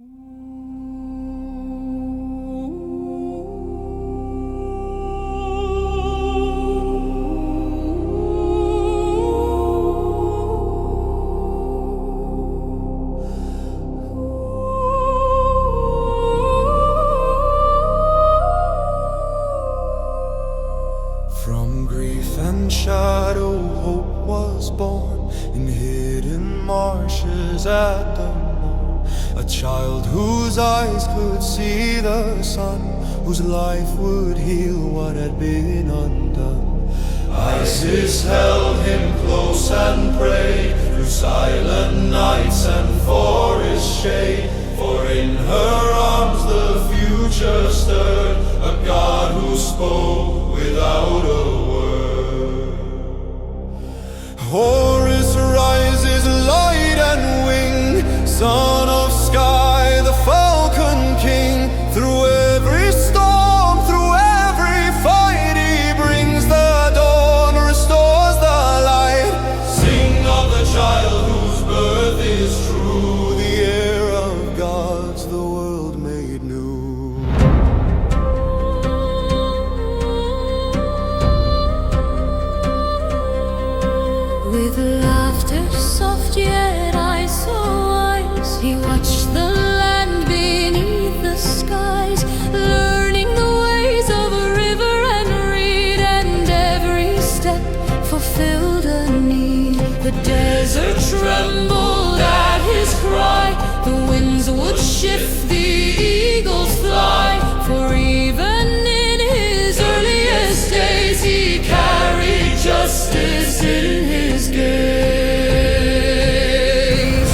From grief and shadow, hope was born in hidden marshes at the morn. A child whose eyes could see the sun, whose life would heal what had been undone. Isis held him close and prayed through silent nights and forest shade. For in her arms the future stirred, a God who spoke without a word. Horus rises, light and wing, son of sky, the falcon king. Through every storm, through every fight, he brings the dawn, restores the light. Sing of the child whose birth is true, the heir of gods, the world made new. With laughter soft yet eyes so wise, he watched the land beneath the skies, learning the ways of a river and reed, and every step fulfilled a need. The desert trembled at his cry, the winds would shift, the eagles fly. For even in his earliest days he carried justice in his gaze.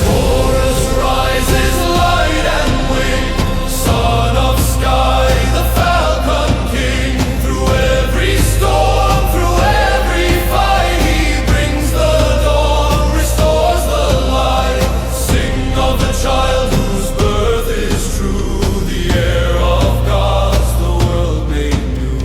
Horus rises, light and wing, son of sky, the falcon king. Through every storm, through every fight, he brings the dawn, restores the light. Sing of the child whose birth is true, the heir of gods, the world made new.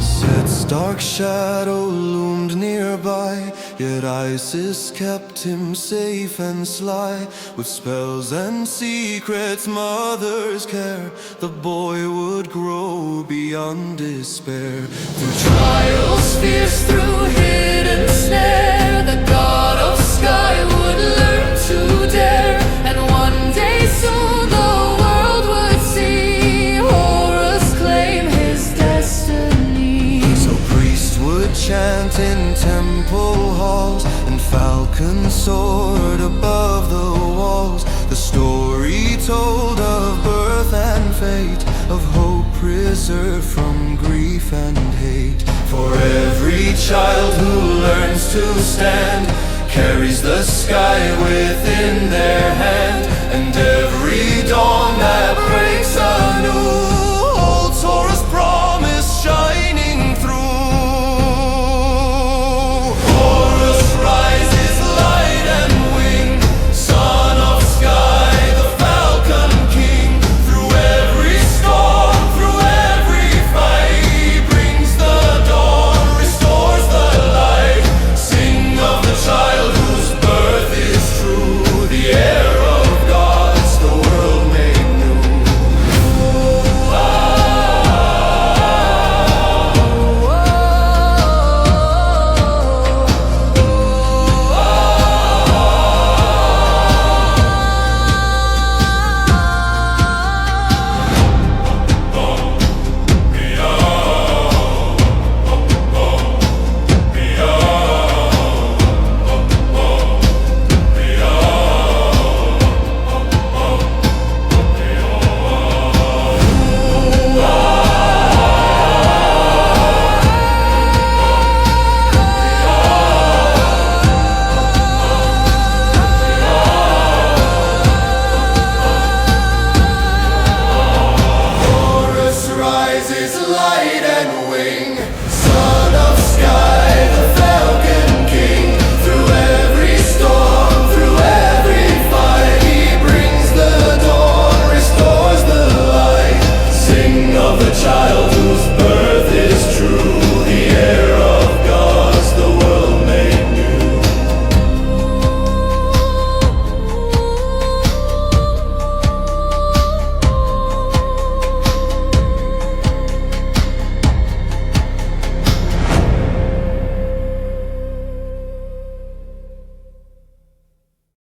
Set's dark shadow loomed nearby, yet Isis kept him safe and sly. With spells and secrets, mother's care, the boy would grow beyond despair. Through Trials fierce, through hidden snare, the god of sky would learn to dare. And one day soon the world would see Horus claim his destiny. So priests would chant in temple halls, and falcons soared above the walls. The story told of birth and fate, of hope preserved from grief and hate. For every child who learns to stand carries the sky within their hand, and